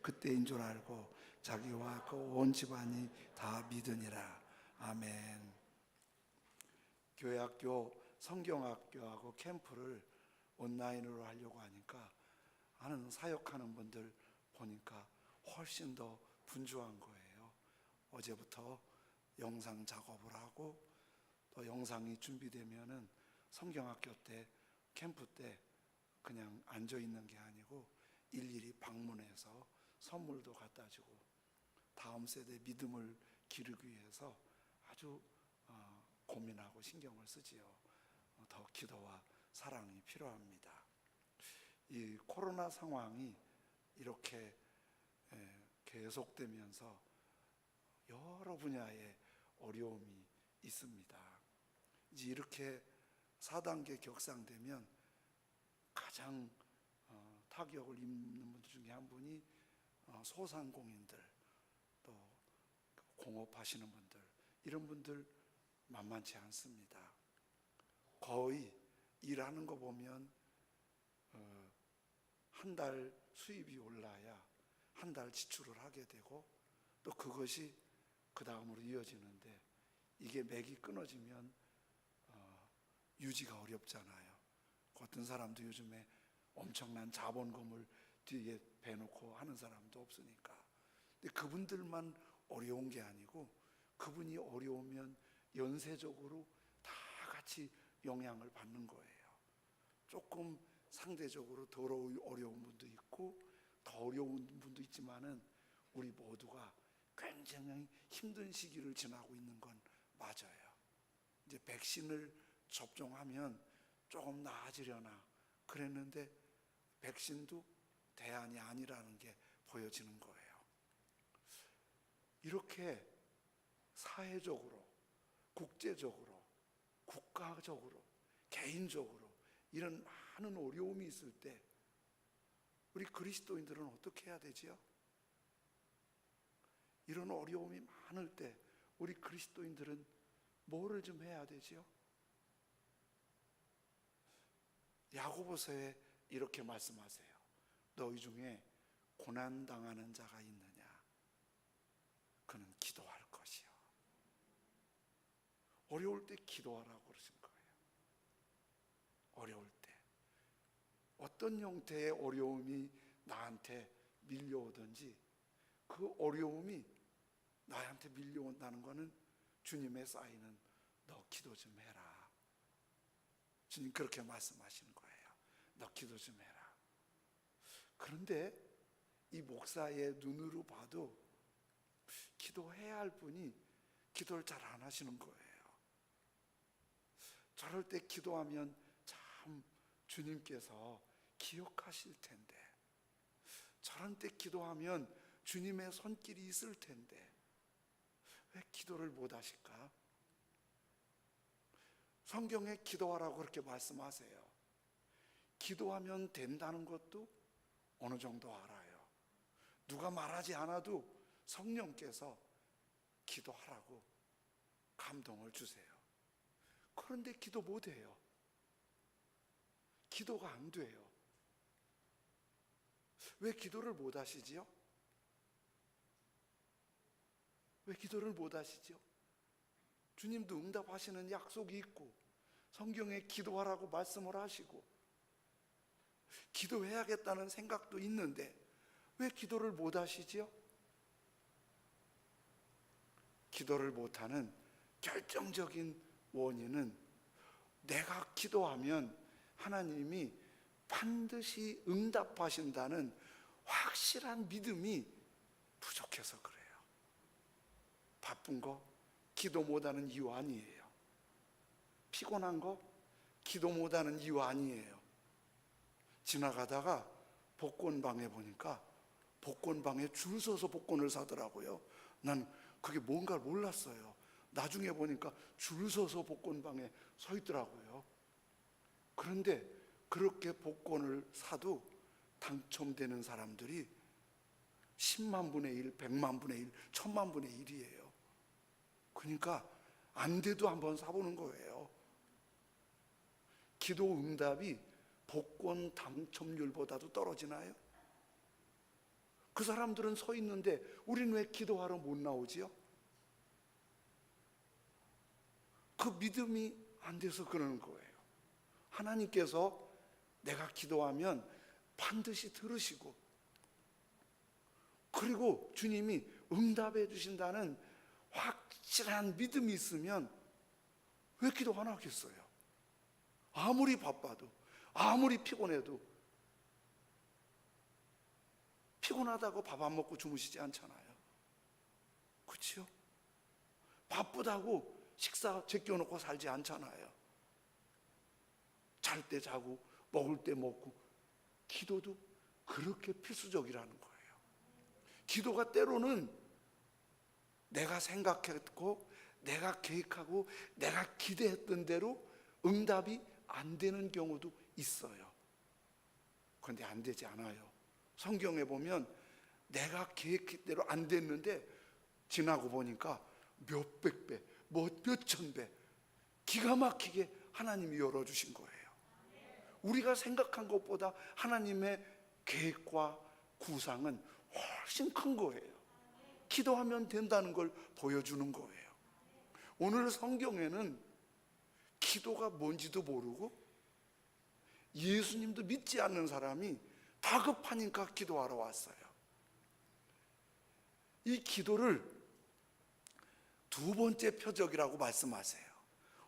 그때인 줄 알고 자기와 그 온 집안이 다 믿으니라. 아멘. 교회학교 성경학교하고 캠프를 온라인으로 하려고 하니까 하는 사역하는 분들 보니까 훨씬 더 분주한 거예요. 어제부터 영상 작업을 하고 또 영상이 준비되면은 성경학교 때 캠프 때 그냥 앉아 있는 게 아니고 일일이 방문해서 선물도 갖다 주고 다음 세대 믿음을 기르기 위해서 아주 고민하고 신경을 쓰지요. 더 기도와 사랑이 필요합니다. 이 코로나 상황이 이렇게 계속되면서 여러 분야의 어려움이 있습니다. 이제 이렇게 4단계 격상되면 가장 타격을 입는 분들 중에 한 분이 소상공인들, 또 공업하시는 분들, 이런 분들 만만치 않습니다. 거의 일하는 거 보면 한 달 수입이 올라야 한 달 지출을 하게 되고 또 그것이 그 다음으로 이어지는데 이게 맥이 끊어지면 유지가 어렵잖아요. 어떤 사람도 요즘에 엄청난 자본금을 뒤에 배놓고 하는 사람도 없으니까. 근데 그분들만 어려운 게 아니고 그분이 어려우면 연쇄적으로 다 같이 영향을 받는 거예요. 조금 상대적으로 덜 어려운 분도 있고 더 어려운 분도 있지만은 우리 모두가 굉장히 힘든 시기를 지나고 있는 건 맞아요. 이제 백신을 접종하면 조금 나아지려나 그랬는데 백신도 대안이 아니라는 게 보여지는 거예요. 이렇게 사회적으로, 국제적으로, 국가적으로, 개인적으로 이런 많은 어려움이 있을 때 우리 그리스도인들은 어떻게 해야 되지요? 이런 어려움이 많을 때 우리 그리스도인들은 뭐를 좀 해야 되지요? 야고보서에 이렇게 말씀하세요. 너희 중에 고난당하는 자가 있느냐? 그는 기도할 것이요. 어려울 때 기도하라고 그러신 거예요. 어려울 때 어떤 형태의 어려움이 나한테 밀려오든지 그 어려움이 나한테 밀려온다는 것은 주님의 사인은 너 기도 좀 해라. 주님 그렇게 말씀하시는 거예요. 너 기도 좀 해라. 그런데 이 목사의 눈으로 봐도 기도해야 할 분이 기도를 잘 안 하시는 거예요. 저럴 때 기도하면 참 주님께서 기억하실 텐데, 저런 때 기도하면 주님의 손길이 있을 텐데 왜 기도를 못 하실까? 성경에 기도하라고 그렇게 말씀하세요. 기도하면 된다는 것도 어느 정도 알아요. 누가 말하지 않아도 성령께서 기도하라고 감동을 주세요. 그런데 기도 못 해요. 기도가 안 돼요. 왜 기도를 못 하시지요? 왜 기도를 못 하시죠? 주님도 응답하시는 약속이 있고 성경에 기도하라고 말씀을 하시고 기도해야겠다는 생각도 있는데 왜 기도를 못 하시지요? 기도를 못하는 결정적인 원인은 내가 기도하면 하나님이 반드시 응답하신다는 확실한 믿음이 부족해서 그래요. 바쁜 거 기도 못하는 이유 아니에요. 피곤한 거 기도 못하는 이유 아니에요. 지나가다가 복권방에 보니까 복권방에 줄 서서 복권을 사더라고요. 난 그게 뭔가 몰랐어요. 나중에 보니까 줄 서서 복권방에 서 있더라고요. 그런데 그렇게 복권을 사도 당첨되는 사람들이 10만 분의 1, 100만 분의 1, 1000만 분의 1이에요. 그러니까 안 돼도 한번 사보는 거예요. 기도 응답이 복권 당첨률보다도 떨어지나요? 그 사람들은 서 있는데 우리는 왜 기도하러 못 나오지요? 그 믿음이 안 돼서 그러는 거예요. 하나님께서 내가 기도하면 반드시 들으시고, 그리고 주님이 응답해 주신다는 확실한 믿음이 있으면 왜 기도 안 하겠어요? 아무리 바빠도, 아무리 피곤해도 피곤하다고 밥 안 먹고 주무시지 않잖아요. 그렇죠? 바쁘다고 식사 제껴놓고 살지 않잖아요. 잘 때 자고 먹을 때 먹고. 기도도 그렇게 필수적이라는 거예요. 기도가 때로는 내가 생각했고 내가 계획하고 내가 기대했던 대로 응답이 안 되는 경우도 있어요. 그런데 안 되지 않아요. 성경에 보면 내가 계획한 대로 안 됐는데 지나고 보니까 몇백 배, 몇천 배 기가 막히게 하나님이 열어주신 거예요. 우리가 생각한 것보다 하나님의 계획과 구상은 훨씬 큰 거예요. 기도하면 된다는 걸 보여주는 거예요. 오늘 성경에는 기도가 뭔지도 모르고 예수님도 믿지 않는 사람이 다급하니까 기도하러 왔어요. 이 기도를 두 번째 표적이라고 말씀하세요.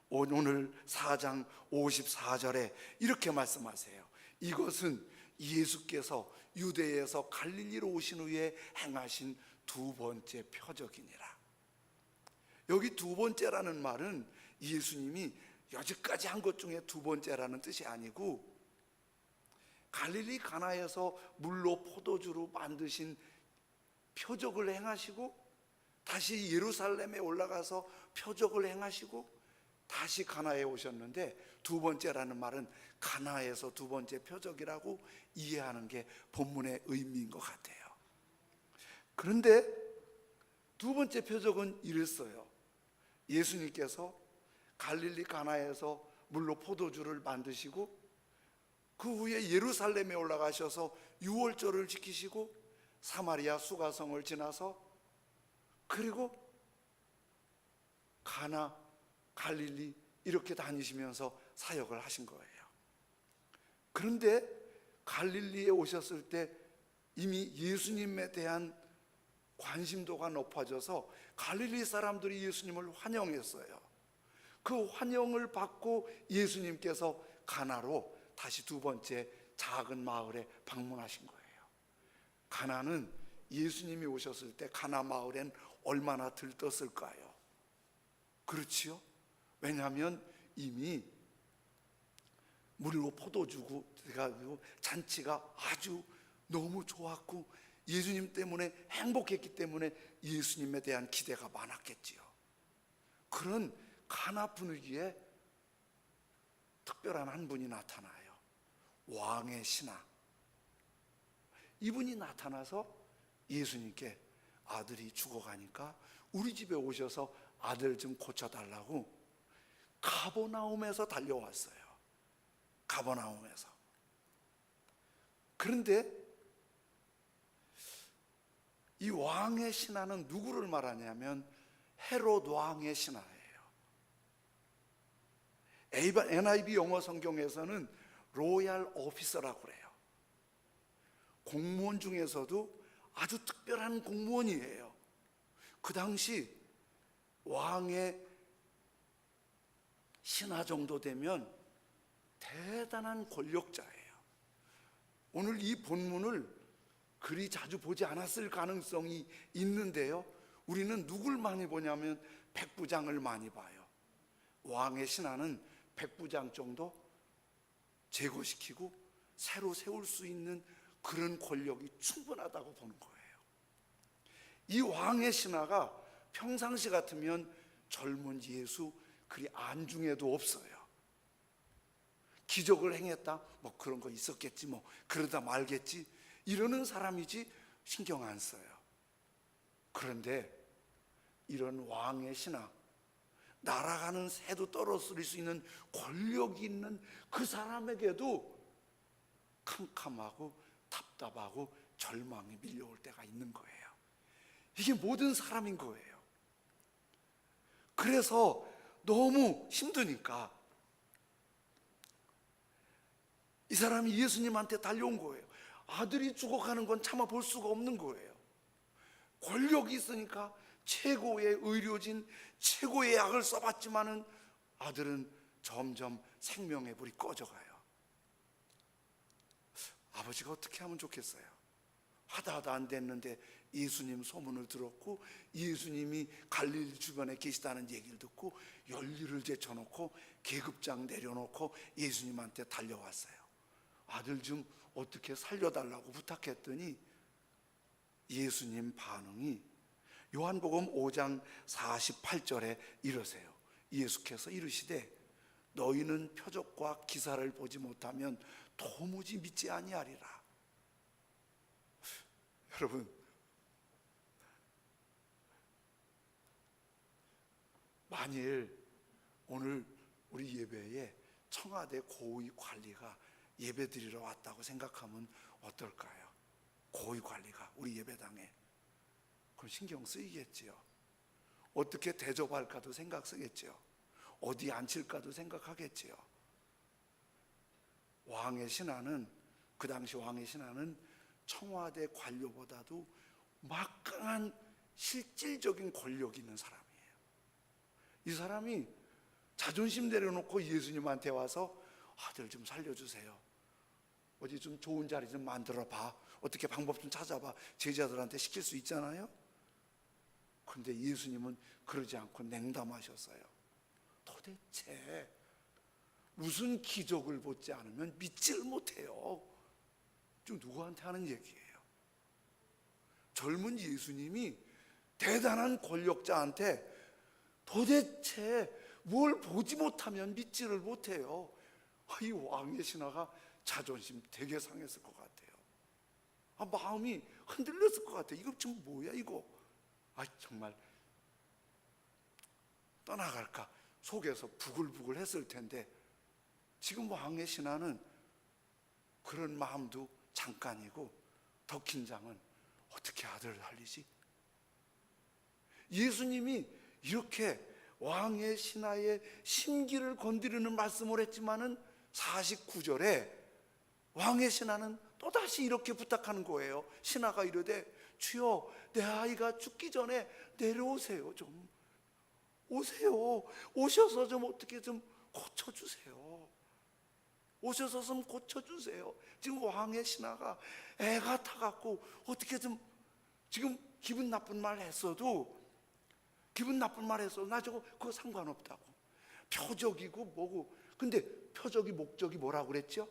오늘 4장 54절에 이렇게 말씀하세요. 이것은 예수께서 유대에서 갈릴리로 오신 후에 행하신 두 번째 표적이니라. 여기 두 번째라는 말은 예수님이 여지까지 한 것 중에 두 번째라는 뜻이 아니고, 갈릴리 가나에서 물로 포도주로 만드신 표적을 행하시고 다시 예루살렘에 올라가서 표적을 행하시고 다시 가나에 오셨는데, 두 번째라는 말은 가나에서 두 번째 표적이라고 이해하는 게 본문의 의미인 것 같아요. 그런데 두 번째 표적은 이랬어요. 예수님께서 갈릴리 가나에서 물로 포도주를 만드시고 그 후에 예루살렘에 올라가셔서 유월절을 지키시고 사마리아 수가성을 지나서 그리고 가나, 갈릴리 이렇게 다니시면서 사역을 하신 거예요. 그런데 갈릴리에 오셨을 때 이미 예수님에 대한 관심도가 높아져서 갈릴리 사람들이 예수님을 환영했어요. 그 환영을 받고 예수님께서 가나로 다시 두 번째 작은 마을에 방문하신 거예요. 가나는 예수님이 오셨을 때 가나 마을엔 얼마나 들떴을까요? 그렇지요? 왜냐하면 이미 물로 포도주고 잔치가 아주 너무 좋았고 예수님 때문에 행복했기 때문에 예수님에 대한 기대가 많았겠지요. 그런 가나 분위기에 특별한 한 분이 나타나요. 왕의 신하. 이분이 나타나서 예수님께 아들이 죽어가니까 우리 집에 오셔서 아들 좀 고쳐달라고 가버나움에서 달려왔어요. 가버나움에서. 그런데 이 왕의 신하는 누구를 말하냐면 헤롯 왕의 신하예요. NIV 영어 성경에서는 로얄 오피서라고 그래요. 공무원 중에서도 아주 특별한 공무원이에요. 그 당시 왕의 신하 정도 되면 대단한 권력자예요. 오늘 이 본문을 그리 자주 보지 않았을 가능성이 있는데요, 우리는 누굴 많이 보냐면 백부장을 많이 봐요. 왕의 신하는 백부장 정도 제거시키고 새로 세울 수 있는 그런 권력이 충분하다고 보는 거예요. 이 왕의 신하가 평상시 같으면 젊은 예수 그리 안중에도 없어요. 기적을 행했다, 뭐 그런 거 있었겠지, 뭐 그러다 말겠지 이러는 사람이지 신경 안 써요. 그런데 이런 왕의 신하, 날아가는 새도 떨어뜨릴 수 있는 권력이 있는 그 사람에게도 캄캄하고 답답하고 절망이 밀려올 때가 있는 거예요. 이게 모든 사람인 거예요. 그래서 너무 힘드니까 이 사람이 예수님한테 달려온 거예요. 아들이 죽어가는 건 참아 볼 수가 없는 거예요. 권력이 있으니까 최고의 의료진, 최고의 약을 써봤지만은 아들은 점점 생명의 불이 꺼져가요. 아버지가 어떻게 하면 좋겠어요? 하다 안 됐는데 예수님 소문을 들었고 예수님이 갈릴리 주변에 계시다는 얘기를 듣고 연료를 제쳐놓고 계급장 내려놓고 예수님한테 달려왔어요. 아들 좀 어떻게 살려달라고 부탁했더니 예수님 반응이 요한복음 5장 48절에 이러세요. 예수께서 이르시되 너희는 표적과 기사를 보지 못하면 도무지 믿지 아니하리라. 여러분, 만일 오늘 우리 예배에 청와대 고위 관리가 예배 드리러 왔다고 생각하면 어떨까요? 고위 관리가 우리 예배당에. 그럼 신경 쓰이겠지요. 어떻게 대접할까도 생각 쓰겠지요. 어디 앉힐까도 생각하겠지요. 왕의 신하는, 그 당시 왕의 신하는 청와대 관료보다도 막강한 실질적인 권력이 있는 사람이에요. 이 사람이 자존심 내려놓고 예수님한테 와서 아들 좀 살려주세요. 어디 좀 좋은 자리 좀 만들어 봐. 어떻게 방법 좀 찾아봐. 제자들한테 시킬 수 있잖아요. 그런데 예수님은 그러지 않고 냉담하셨어요. 도대체 무슨 기적을 보지 않으면 믿지를 못해요. 좀 누구한테 하는 얘기예요? 젊은 예수님이 대단한 권력자한테 도대체 뭘 보지 못하면 믿지를 못해요. 이 왕의 신하가 자존심 되게 상했을 것 같아요. 마음이 흔들렸을 것 같아요. 이거 지금 뭐야 이거? 정말 떠나갈까 속에서 부글부글 했을 텐데 지금 왕의 신하는 그런 마음도 잠깐이고 더 긴장은 어떻게 아들을 살리지? 예수님이 이렇게 왕의 신하의 심기를 건드리는 말씀을 했지만은 49절에 왕의 신하는 또다시 이렇게 부탁하는 거예요. 신하가 이르되 주여 내 아이가 죽기 전에 내려오세요. 좀 오세요. 오셔서 좀 어떻게 좀 고쳐주세요. 오셔서 좀 고쳐주세요. 지금 왕의 신하가 애가 타갖고 어떻게 좀 지금 기분 나쁜 말 했어도 나 저거 그거 상관없다고. 표적이고 뭐고. 근데 표적이 목적이 뭐라고 그랬죠?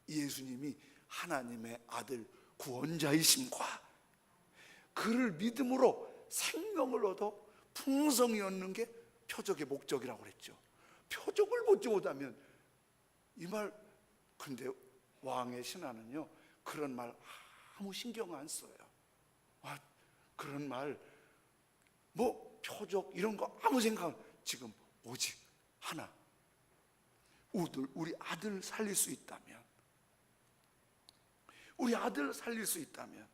예수님이 하나님의 아들 구원자이심과 그를 믿음으로 생명을 얻어 풍성히 얻는 게 표적의 목적이라고 그랬죠. 표적을 보지 못하면 이 말. 근데 왕의 신하는요 그런 말 아무 신경 안 써요. 그런 말 뭐 표적 이런 거 아무 생각. 지금 오직 하나, 우리 아들 살릴 수 있다면, 우리 아들 살릴 수 있다면.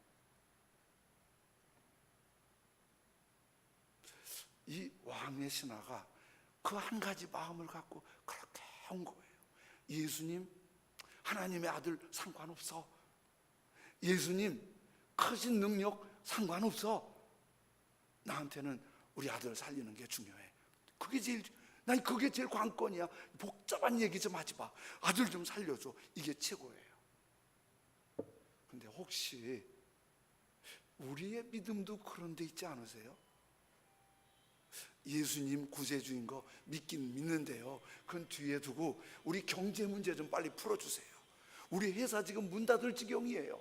이 왕의 신하가 그 한 가지 마음을 갖고 그렇게 온 거예요. 예수님, 하나님의 아들 상관없어. 예수님, 크신 능력 상관없어. 나한테는 우리 아들 살리는 게 중요해. 난 그게 제일 관건이야. 복잡한 얘기 좀 하지 마. 아들 좀 살려줘. 이게 최고예요. 근데 혹시 우리의 믿음도 그런 데 있지 않으세요? 예수님 구세주인 거 믿긴 믿는데요, 그건 뒤에 두고 우리 경제 문제 좀 빨리 풀어주세요. 우리 회사 지금 문 닫을 지경이에요.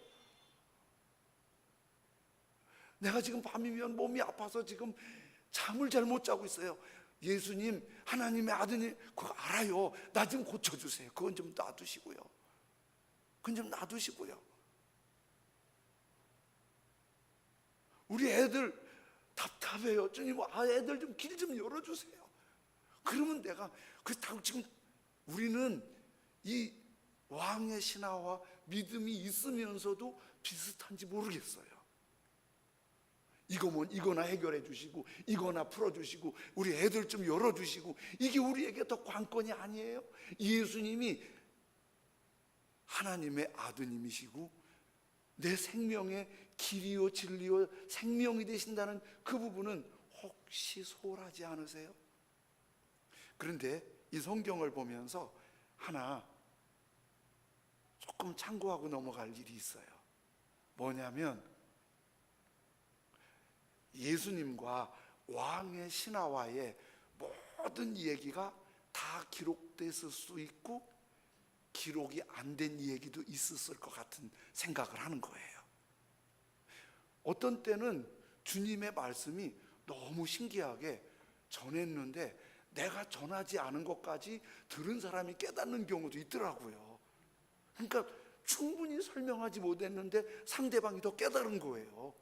내가 지금 밤이면 몸이 아파서 지금 잠을 잘 못 자고 있어요. 예수님, 하나님의 아드님, 그거 알아요. 나 좀 고쳐주세요. 그건 좀 놔두시고요. 우리 애들 답답해요. 주님, 애들 좀 길 좀 열어주세요. 그러면 내가 그렇다고 지금 우리는 이 왕의 신하와 믿음이 있으면서도 비슷한지 모르겠어요. 이거나 해결해 주시고, 이거나 풀어 주시고, 우리 애들 좀 열어 주시고, 이게 우리에게 더 관건이 아니에요? 예수님이 하나님의 아드님이시고 내 생명의 길이요 진리요 생명이 되신다는 그 부분은 혹시 소홀하지 않으세요? 그런데 이 성경을 보면서 하나 조금 참고하고 넘어갈 일이 있어요. 뭐냐면 예수님과 왕의 신하와의 모든 얘기가 다 기록됐을 수 있고 기록이 안 된 얘기도 있었을 것 같은 생각을 하는 거예요. 어떤 때는 주님의 말씀이 너무 신기하게 전했는데 내가 전하지 않은 것까지 들은 사람이 깨닫는 경우도 있더라고요. 그러니까 충분히 설명하지 못했는데 상대방이 더 깨달은 거예요.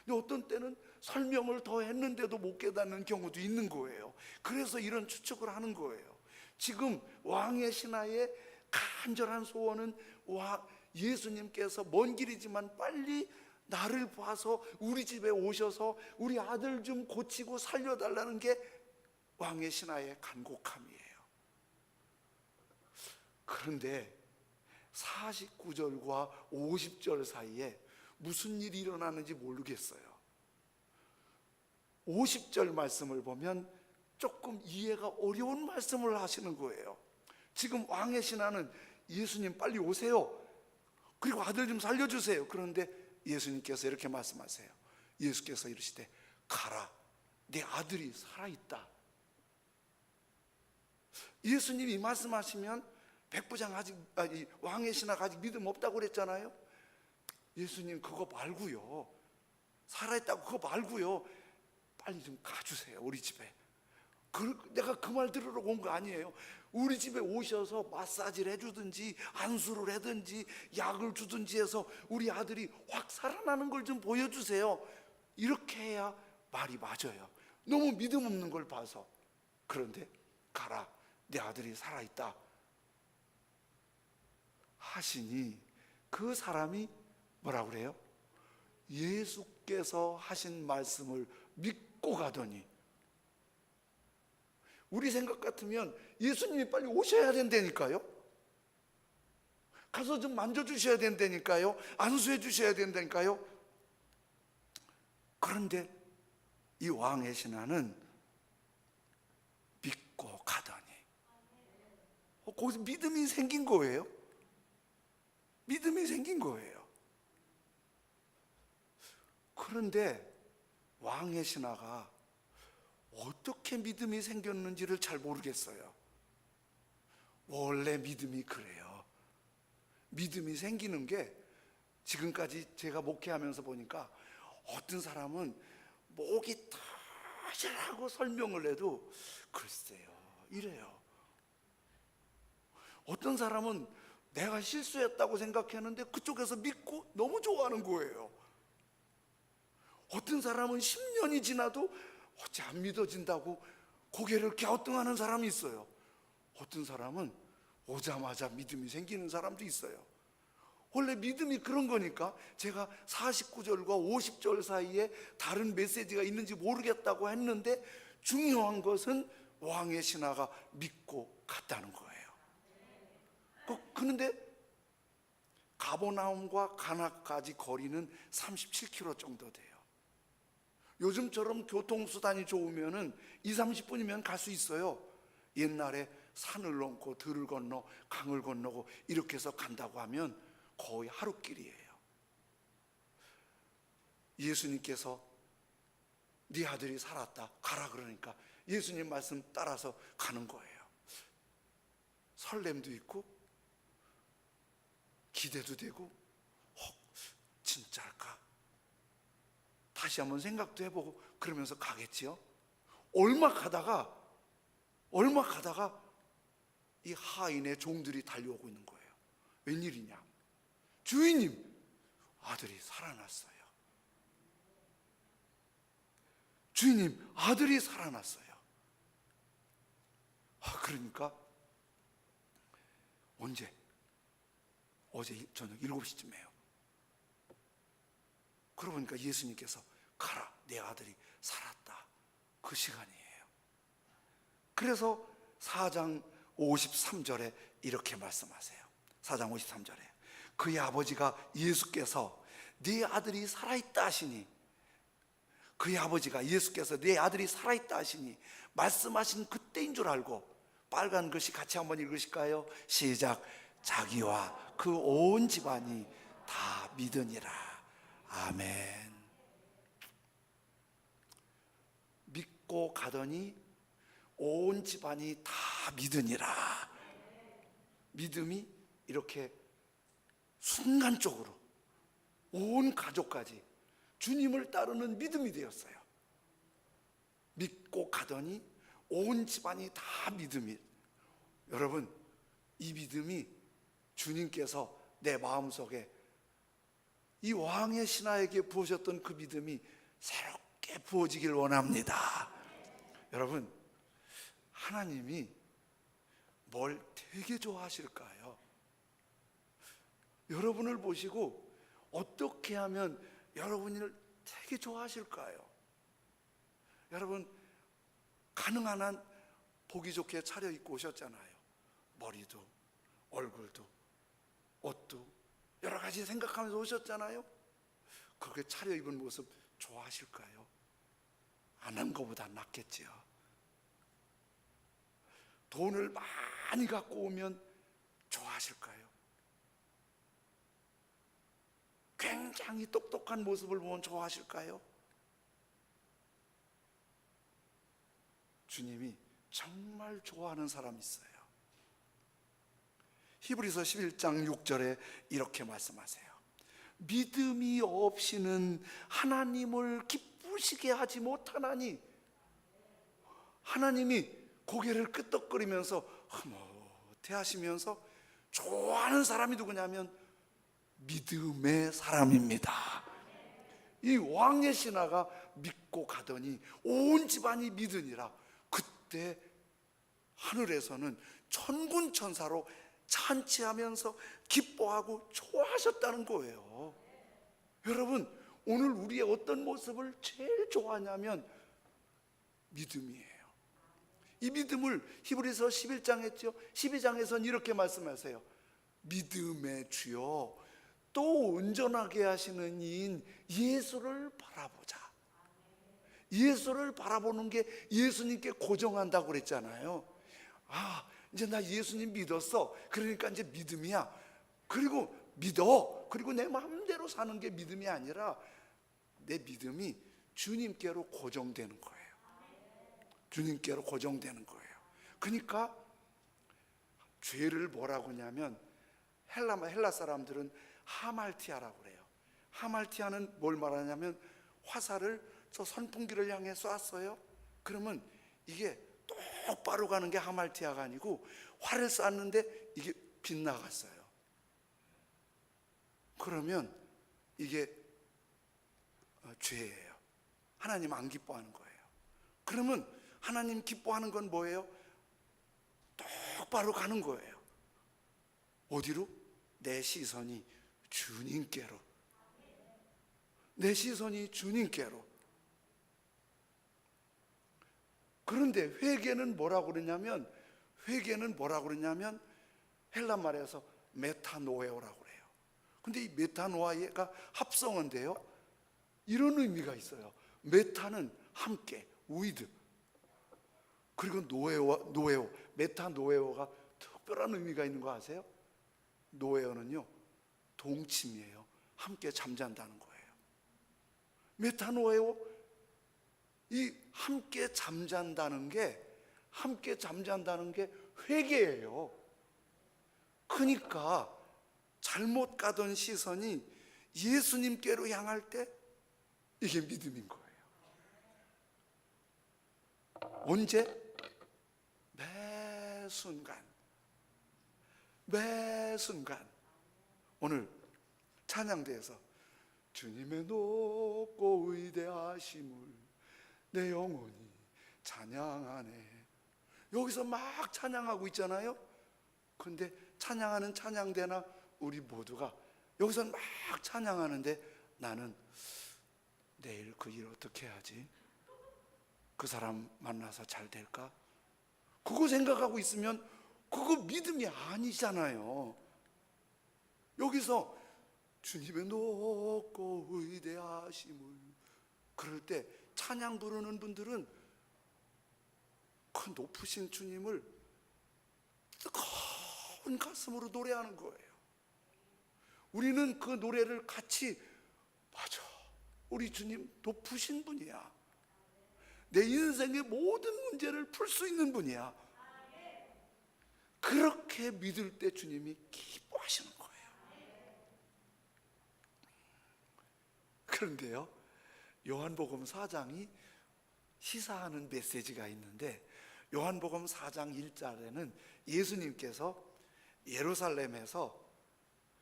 근데 어떤 때는 설명을 더 했는데도 못 깨닫는 경우도 있는 거예요. 그래서 이런 추측을 하는 거예요. 지금 왕의 신하의 간절한 소원은 예수님께서 먼 길이지만 빨리 나를 봐서 우리 집에 오셔서 우리 아들 좀 고치고 살려달라는 게 왕의 신하의 간곡함이에요. 그런데 49절과 50절 사이에 무슨 일이 일어나는지 모르겠어요. 50절 말씀을 보면 조금 이해가 어려운 말씀을 하시는 거예요. 지금 왕의 신하는 예수님 빨리 오세요, 그리고 아들 좀 살려주세요. 그런데 예수님께서 이렇게 말씀하세요. 예수께서 이르시되 가라, 내 아들이 살아있다. 예수님이 말씀하시면 백부장 왕의 신하가 아직 믿음 없다고 그랬잖아요. 예수님 그거 말고요, 살아있다고 그거 말고요, 빨리 좀 가주세요 우리 집에. 내가 그 말 들으러 온 거 아니에요. 우리 집에 오셔서 마사지를 해주든지 안수를 하든지 약을 주든지 해서 우리 아들이 확 살아나는 걸 좀 보여주세요. 이렇게 해야 말이 맞아요. 너무 믿음 없는 걸 봐서. 그런데 가라, 내 아들이 살아있다 하시니 그 사람이 뭐라고 그래요? 예수께서 하신 말씀을 믿고 가더니. 우리 생각 같으면 예수님이 빨리 오셔야 된다니까요. 가서 좀 만져주셔야 된다니까요. 안수해 주셔야 된다니까요. 그런데 이 왕의 신하는 믿고 가더니 거기서 믿음이 생긴 거예요. 믿음이 생긴 거예요. 그런데 왕의 신하가 어떻게 믿음이 생겼는지를 잘 모르겠어요. 원래 믿음이 그래요. 믿음이 생기는 게 지금까지 제가 목회하면서 보니까 어떤 사람은 목이 터지라고 설명을 해도 글쎄요 이래요. 어떤 사람은 내가 실수했다고 생각했는데 그쪽에서 믿고 너무 좋아하는 거예요. 어떤 사람은 10년이 지나도 어째 안 믿어진다고 고개를 갸우뚱하는 사람이 있어요. 어떤 사람은 오자마자 믿음이 생기는 사람도 있어요. 원래 믿음이 그런 거니까 제가 49절과 50절 사이에 다른 메시지가 있는지 모르겠다고 했는데 중요한 것은 왕의 신하가 믿고 갔다는 거예요. 그런데 가버나움과 가나까지 거리는 37km 정도 돼요. 요즘처럼 교통수단이 좋으면 20-30분이면 갈 수 있어요. 옛날에 산을 넘고 들을 건너 강을 건너고 이렇게 해서 간다고 하면 거의 하루길이에요. 예수님께서 네 아들이 살았다 가라 그러니까 예수님 말씀 따라서 가는 거예요. 설렘도 있고 기대도 되고 진짜일까? 다시 한번 생각도 해보고 그러면서 가겠지요. 얼마 가다가 이 하인의 종들이 달려오고 있는 거예요. 웬일이냐? 주인님, 아들이 살아났어요. 주인님, 아들이 살아났어요. 그러니까 언제? 어제 저녁 7시쯤에요. 그러고 보니까 예수님께서 가라, 내 아들이 살았다. 그 시간이에요. 그래서 4장 53절에 이렇게 말씀하세요. 4장 53절에 그의 아버지가 예수께서 네 아들이 살아있다 하시니, 그의 아버지가 예수께서 네 아들이 살아있다 하시니 말씀하신 그때인 줄 알고, 빨간 글씨 같이 한번 읽으실까요? 시작. 자기와 그 온 집안이 다 믿으니라. 아멘. 믿고 가더니 온 집안이 다 믿으니라. 믿음이 이렇게 순간적으로 온 가족까지 주님을 따르는 믿음이 되었어요. 믿고 가더니 온 집안이 다 믿음이. 여러분, 이 믿음이 주님께서 내 마음속에 이 왕의 신하에게 부으셨던 그 믿음이 새롭게 부어지길 원합니다. 여러분, 하나님이 뭘 되게 좋아하실까요? 여러분을 보시고 어떻게 하면 여러분을 되게 좋아하실까요? 여러분, 가능한 한 보기 좋게 차려입고 오셨잖아요. 머리도 얼굴도 옷도 여러 가지 생각하면서 오셨잖아요. 그렇게 차려입은 모습 좋아하실까요? 안 한 것보다 낫겠지요. 돈을 많이 갖고 오면 좋아하실까요? 굉장히 똑똑한 모습을 보면 좋아하실까요? 주님이 정말 좋아하는 사람이 있어요. 히브리서 11장 6절에 이렇게 말씀하세요. 믿음이 없이는 하나님을 기쁘시게 하지 못하나니. 하나님이 고개를 끄덕거리면서 흐뭇해 하시면서 좋아하는 사람이 누구냐면 믿음의 사람입니다. 이 왕의 신하가 믿고 가더니 온 집안이 믿으니라. 그때 하늘에서는 천군 천사로 찬치하면서 기뻐하고 좋아하셨다는 거예요. 여러분, 오늘 우리의 어떤 모습을 제일 좋아하냐면 믿음이에요. 이 믿음을 히브리서 11장 했죠. 12장에서는 이렇게 말씀하세요. 믿음의 주여 또 온전하게 하시는 이인 예수를 바라보자. 예수를 바라보는 게 예수님께 고정한다고 그랬잖아요. 이제 나 예수님 믿었어. 그러니까 이제 믿음이야. 그리고 믿어. 그리고 내 마음대로 사는 게 믿음이 아니라 내 믿음이 주님께로 고정되는 거예요. 주님께로 고정되는 거예요. 그러니까 죄를 뭐라고 하냐면 헬라 사람들은 하말티아라고 그래요. 하말티아는 뭘 말하냐면 화살을 저 선풍기를 향해 쐈어요. 그러면 이게 똑바로 가는 게 하말티아가 아니고 활을 쐈는데 이게 빗나갔어요. 그러면 이게 죄예요. 하나님 안 기뻐하는 거예요. 그러면 하나님 기뻐하는 건 뭐예요? 똑바로 가는 거예요. 어디로? 내 시선이 주님께로. 내 시선이 주님께로. 그런데 회개는 뭐라고 그러냐면 헬라 말에서 메타노에오라고 그래요. 근데 이 메타노아가 합성어인데요, 이런 의미가 있어요. 메타는 함께, with. 그리고 노에오, 메타노에오가 특별한 의미가 있는 거 아세요? 노에오는요, 동침이에요. 함께 잠잔다는 거예요. 메타노에오, 이 함께 잠잔다는 게 회개예요. 그러니까 잘못 가던 시선이 예수님께로 향할 때 이게 믿음인 거예요. 언제? 매 순간. 오늘 찬양대에서 주님의 높고 위대하심을 내 영혼이 찬양하네. 여기서 막 찬양하고 있잖아요. 근데 찬양하는 찬양대나 우리 모두가 여기서 막 찬양하는데 나는 내일 그 일 어떻게 해야지? 그 사람 만나서 잘 될까? 그거 생각하고 있으면 그거 믿음이 아니잖아요. 여기서 주님의 높고 위대하심을 그럴 때 찬양 부르는 분들은 그 높으신 주님을 뜨거운 가슴으로 노래하는 거예요. 우리는 그 노래를 같이, 맞아, 우리 주님 높으신 분이야. 내 인생의 모든 문제를 풀 수 있는 분이야. 그렇게 믿을 때 주님이 기뻐하시는 거예요. 그런데요, 요한복음 4장이 시사하는 메시지가 있는데, 요한복음 4장 1절에는 예수님께서 예루살렘에서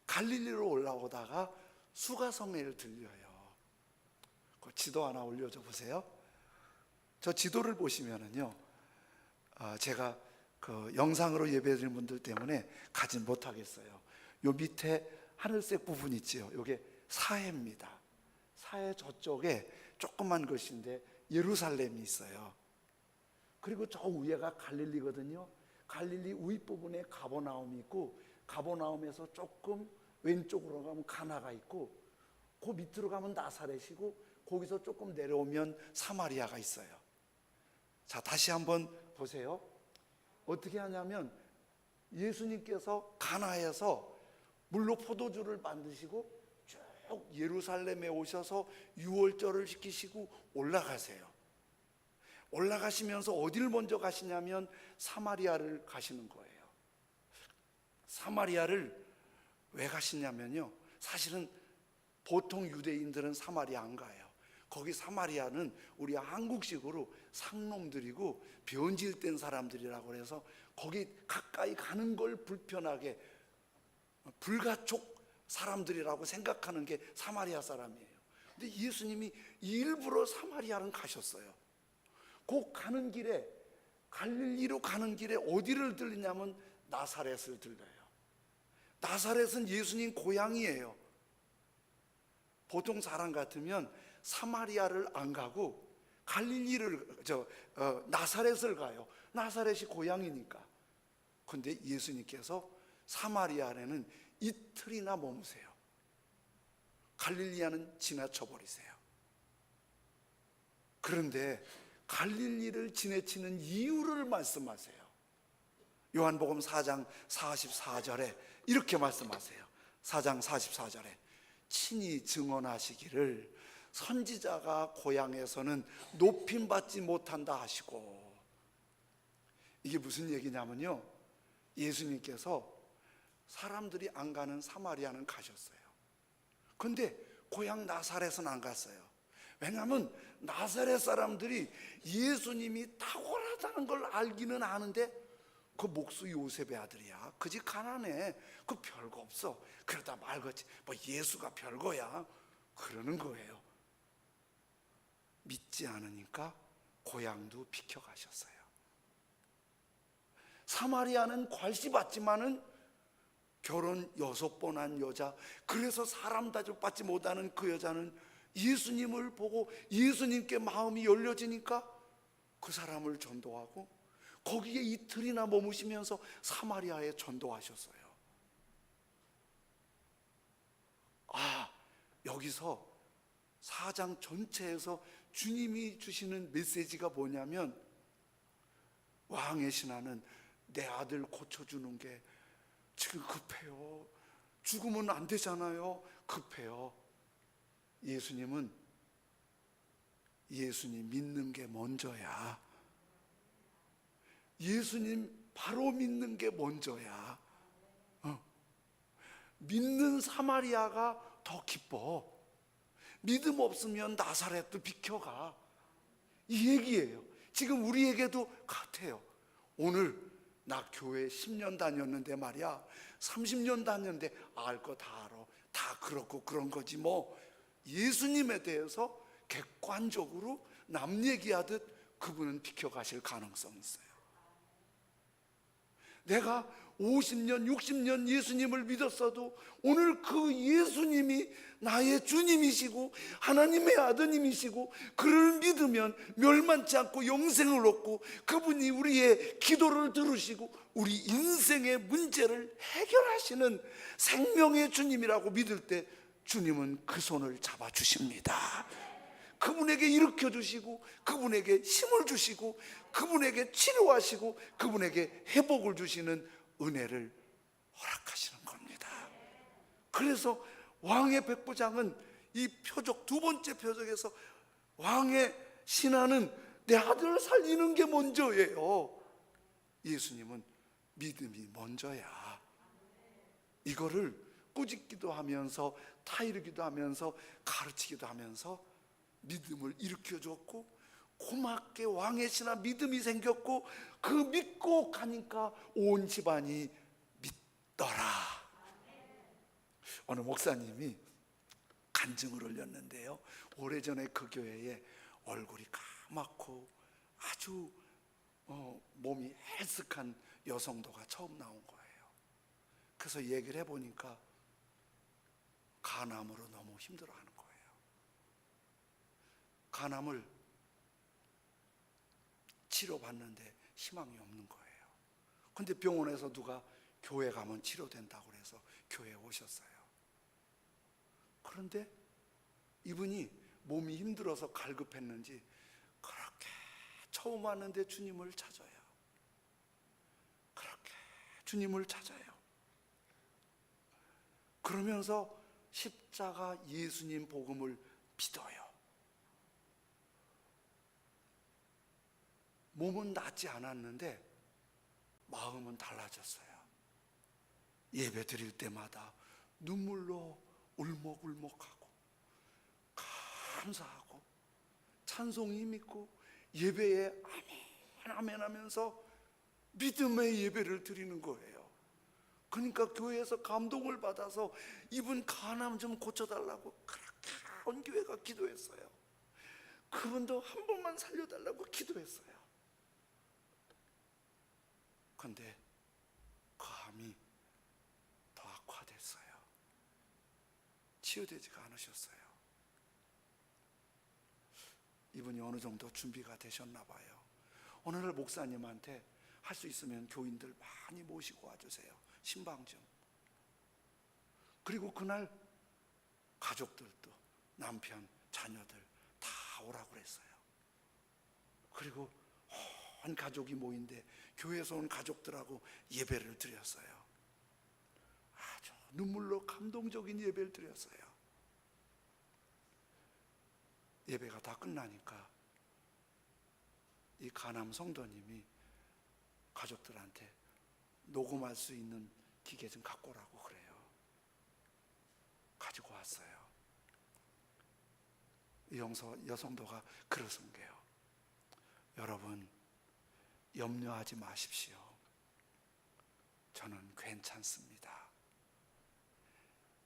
갈릴리로 올라오다가 수가성회를 들려요. 그 지도 하나 올려줘 보세요. 저 지도를 보시면은요, 제가 그 영상으로 예배드리는 분들 때문에 가진 못하겠어요. 요 밑에 하늘색 부분 있지요. 요게 사해입니다. 사해 저쪽에 조그만 것인데 예루살렘이 있어요. 그리고 저 위에가 갈릴리거든요. 갈릴리 윗부분에 가버나움이 있고, 가버나움에서 조금 왼쪽으로 가면 가나가 있고, 그 밑으로 가면 나사렛이고, 거기서 조금 내려오면 사마리아가 있어요. 자, 다시 한번 보세요. 어떻게 하냐면 예수님께서 가나에서 물로 포도주를 만드시고 쭉 예루살렘에 오셔서 유월절을 지키시고 올라가세요. 올라가시면서 어디를 먼저 가시냐면 사마리아를 가시는 거예요. 사마리아를 왜 가시냐면요, 사실은 보통 유대인들은 사마리아 안 가요. 거기 사마리아는 우리 한국식으로 상놈들이고 변질된 사람들이라고 해서 거기 가까이 가는 걸 불편하게 불가촉 사람들이라고 생각하는 게 사마리아 사람이에요. 근데 예수님이 일부러 사마리아를 가셨어요. 그 가는 길에, 갈릴리로 가는 길에 어디를 들리냐면 나사렛을 들려요. 나사렛은 예수님 고향이에요. 보통 사람 같으면 사마리아를 안 가고 갈릴리를 나사렛을 가요. 나사렛이 고향이니까. 그런데 예수님께서 사마리아에는 이틀이나 머무세요. 갈릴리아는 지나쳐 버리세요. 그런데 갈릴리를 지나치는 이유를 말씀하세요. 요한복음 4장 44절에 이렇게 말씀하세요. 4장 44절에 친히 증언하시기를 선지자가 고향에서는 높임받지 못한다 하시고, 이게 무슨 얘기냐면요, 예수님께서 사람들이 안 가는 사마리아는 가셨어요. 그런데 고향 나사렛은 안 갔어요. 왜냐하면 나사렛 사람들이 예수님이 탁월하다는 걸 알기는 아는데, 그 목수 요셉의 아들이야, 그 집 가난해, 그 별거 없어, 그러다 말겠지, 뭐 예수가 별거야, 그러는 거예요. 믿지 않으니까 고향도 비켜가셨어요. 사마리아는 괄시받지만은 결혼 6번 한 여자, 그래서 사람 대접받지 못하는 그 여자는 예수님을 보고 예수님께 마음이 열려지니까 그 사람을 전도하고 거기에 이틀이나 머무시면서 사마리아에 전도하셨어요. 여기서 4장 전체에서 주님이 주시는 메시지가 뭐냐면, 왕의 신하는 내 아들 고쳐주는 게 지금 급해요. 죽으면 안 되잖아요. 급해요. 예수님 믿는 게 먼저야. 예수님 바로 믿는 게 먼저야. 믿는 사마리아가 더 기뻐. 믿음 없으면 나사렛도 비켜가. 이 얘기예요. 지금 우리에게도 같아요. 오늘 나 교회 10년 다녔는데 말이야, 30년 다녔는데 알 거 다 알아. 다 그렇고 그런 거지 뭐. 예수님에 대해서 객관적으로 남 얘기하듯 그분은 비켜가실 가능성이 있어요. 내가 50년, 60년 예수님을 믿었어도 오늘 그 예수님이 나의 주님이시고 하나님의 아드님이시고 그를 믿으면 멸망치 않고 영생을 얻고 그분이 우리의 기도를 들으시고 우리 인생의 문제를 해결하시는 생명의 주님이라고 믿을 때 주님은 그 손을 잡아주십니다. 그분에게 일으켜 주시고 그분에게 힘을 주시고 그분에게 치료하시고 그분에게 회복을 주시는 은혜를 허락하시는 겁니다. 그래서 왕의 백부장은 이 표적, 두 번째 표적에서 왕의 신하는 내 아들을 살리는 게 먼저예요. 예수님은 믿음이 먼저야. 이거를 꾸짖기도 하면서 타이르기도 하면서 가르치기도 하면서 믿음을 일으켜줬고 고맙게 왕의 신하 믿음이 생겼고 그 믿고 가니까 온 집안이 믿더라. 어느 목사님이 간증을 올렸는데요, 오래전에 그 교회에 얼굴이 까맣고 아주 몸이 헬쓱한 여성도가 처음 나온 거예요. 그래서 얘기를 해보니까 간암으로 너무 힘들어하는 거예요. 간암을 치료받는데 희망이 없는 거예요. 근데 병원에서 누가 교회 가면 치료된다고 해서 교회에 오셨어요. 그런데 이분이 몸이 힘들어서 갈급했는지 그렇게 처음 왔는데 주님을 찾아요. 그렇게 주님을 찾아요. 그러면서 십자가 예수님 복음을 믿어요. 몸은 낫지 않았는데 마음은 달라졌어요. 예배 드릴 때마다 눈물로 울먹울먹하고 감사하고 찬송이 힘있고 예배에 아멘 아멘 하면서 믿음의 예배를 드리는 거예요. 그러니까 교회에서 감동을 받아서 이분 간암 좀 고쳐달라고 그렇게 온 교회가 기도했어요. 그분도 한 번만 살려달라고 기도했어요. 그런데 그 암이 더 악화됐어요. 치유되지가 않으셨어요. 이분이 어느 정도 준비가 되셨나 봐요. 오늘날 목사님한테 할 수 있으면 교인들 많이 모시고 와주세요. 신방 좀. 그리고 그날 가족들도 남편, 자녀들 다 오라고 그랬어요. 그리고 온 가족이 모인데 교회에서 온 가족들하고 예배를 드렸어요. 아주 눈물로 감동적인 예배를 드렸어요. 예배가 다 끝나니까 이 간암 성도님이 가족들한테 녹음할 수 있는 기계 좀 갖고 오라고 그래요. 가지고 왔어요. 이 여성도가 글을 쓴 게요. 여러분, 염려하지 마십시오. 저는 괜찮습니다.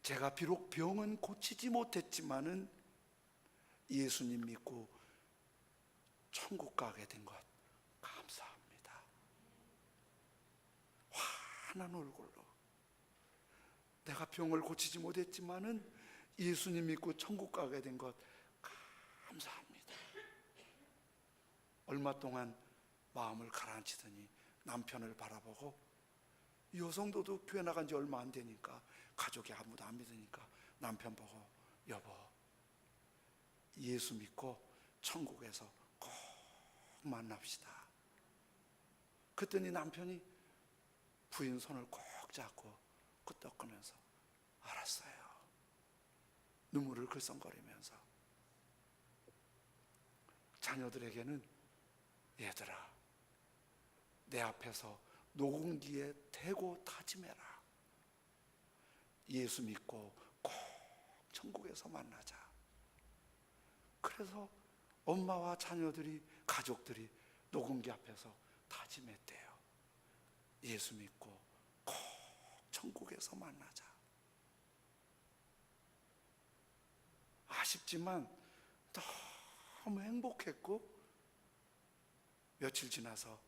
제가 비록 병은 고치지 못했지만은 예수님 믿고 천국 가게 된 것 감사합니다. 환한 얼굴로 내가 병을 고치지 못했지만은 예수님 믿고 천국 가게 된 것 감사합니다. 얼마 동안 마음을 가라앉히더니 남편을 바라보고, 여성도도 교회 나간 지 얼마 안 되니까 가족이 아무도 안 믿으니까 남편 보고, 여보, 예수 믿고 천국에서 꼭 만납시다. 그랬더니 남편이 부인 손을 꼭 잡고 끄떡거면서 알았어요. 눈물을 글썽거리면서. 자녀들에게는 얘들아, 내 앞에서 녹음기에 대고 다짐해라. 예수 믿고 꼭 천국에서 만나자. 그래서 엄마와 자녀들이, 가족들이 녹음기 앞에서 다짐했대요. 예수 믿고 꼭 천국에서 만나자. 아쉽지만 너무 행복했고 며칠 지나서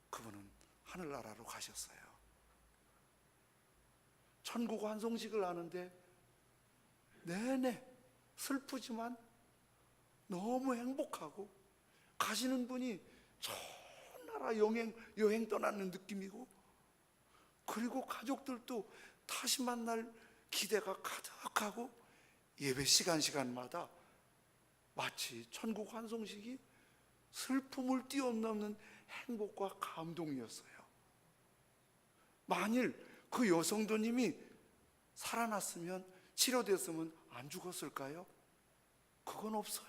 그분은 하늘나라로 가셨어요. 천국 환송식을 하는데 내내 슬프지만 너무 행복하고, 가시는 분이 저 나라 여행 떠나는 느낌이고, 그리고 가족들도 다시 만날 기대가 가득하고, 예배 시간마다 마치 천국 환송식이 슬픔을 뛰어넘는 행복과 감동이었어요. 만일 그 여성도님이 살아났으면, 치료됐으면 안 죽었을까요? 그건 없어요.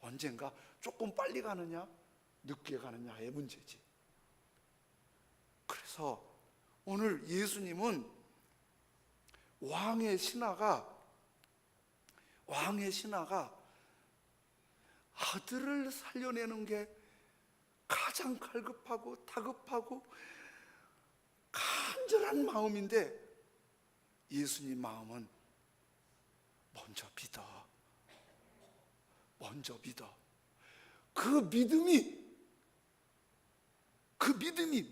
언젠가 조금 빨리 가느냐 늦게 가느냐의 문제지. 그래서 오늘 예수님은 왕의 신하가 아들을 살려내는 게 가장 갈급하고 다급하고 간절한 마음인데, 예수님 마음은 먼저 믿어. 그 믿음이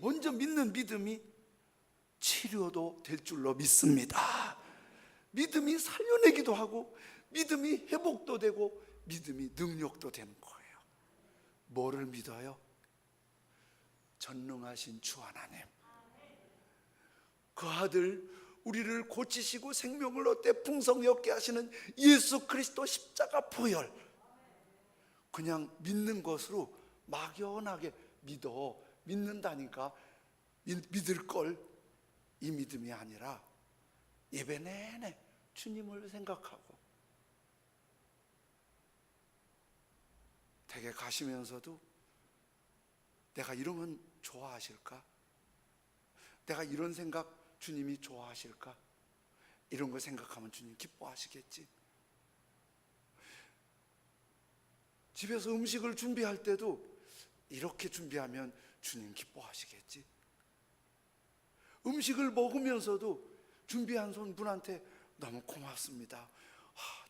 먼저 믿는 믿음이 치료도 될 줄로 믿습니다. 믿음이 살려내기도 하고, 믿음이 회복도 되고, 믿음이 능력도 되는 거예요. 뭐를 믿어요? 전능하신 주 하나님, 그 아들 우리를 고치시고 생명을 얻게 풍성히 얻게 하시는 예수 그리스도 십자가 보혈, 그냥 믿는 것으로 막연하게 믿는다니까. 믿을 걸, 이 믿음이 아니라 예배 내내 주님을 생각하고, 댁에 가시면서도 내가 이러면 좋아하실까? 내가 이런 생각 주님이 좋아하실까? 이런 거 생각하면 주님 기뻐하시겠지. 집에서 음식을 준비할 때도 이렇게 준비하면 주님 기뻐하시겠지. 음식을 먹으면서도 준비한 분한테 너무 고맙습니다.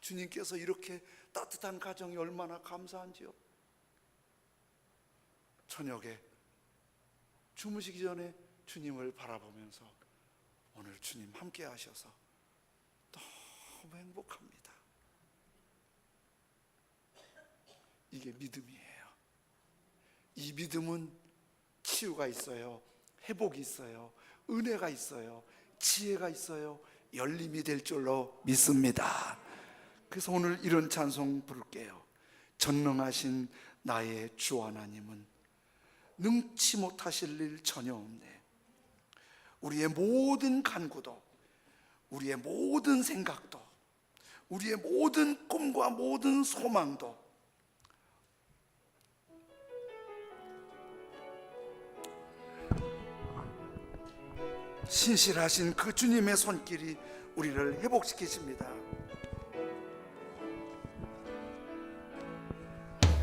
주님께서 이렇게 따뜻한 가정이 얼마나 감사한지요. 저녁에 주무시기 전에 주님을 바라보면서 오늘 주님 함께 하셔서 너무 행복합니다. 이게 믿음이에요. 이 믿음은 치유가 있어요, 회복이 있어요, 은혜가 있어요, 지혜가 있어요, 열림이 될 줄로 믿습니다. 그래서 오늘 이런 찬송 부를게요. 전능하신 나의 주 하나님은 능치 못하실 일 전혀 없네. 우리의 모든 간구도, 우리의 모든 생각도, 우리의 모든 꿈과 모든 소망도 신실하신 그 주님의 손길이 우리를 회복시키십니다.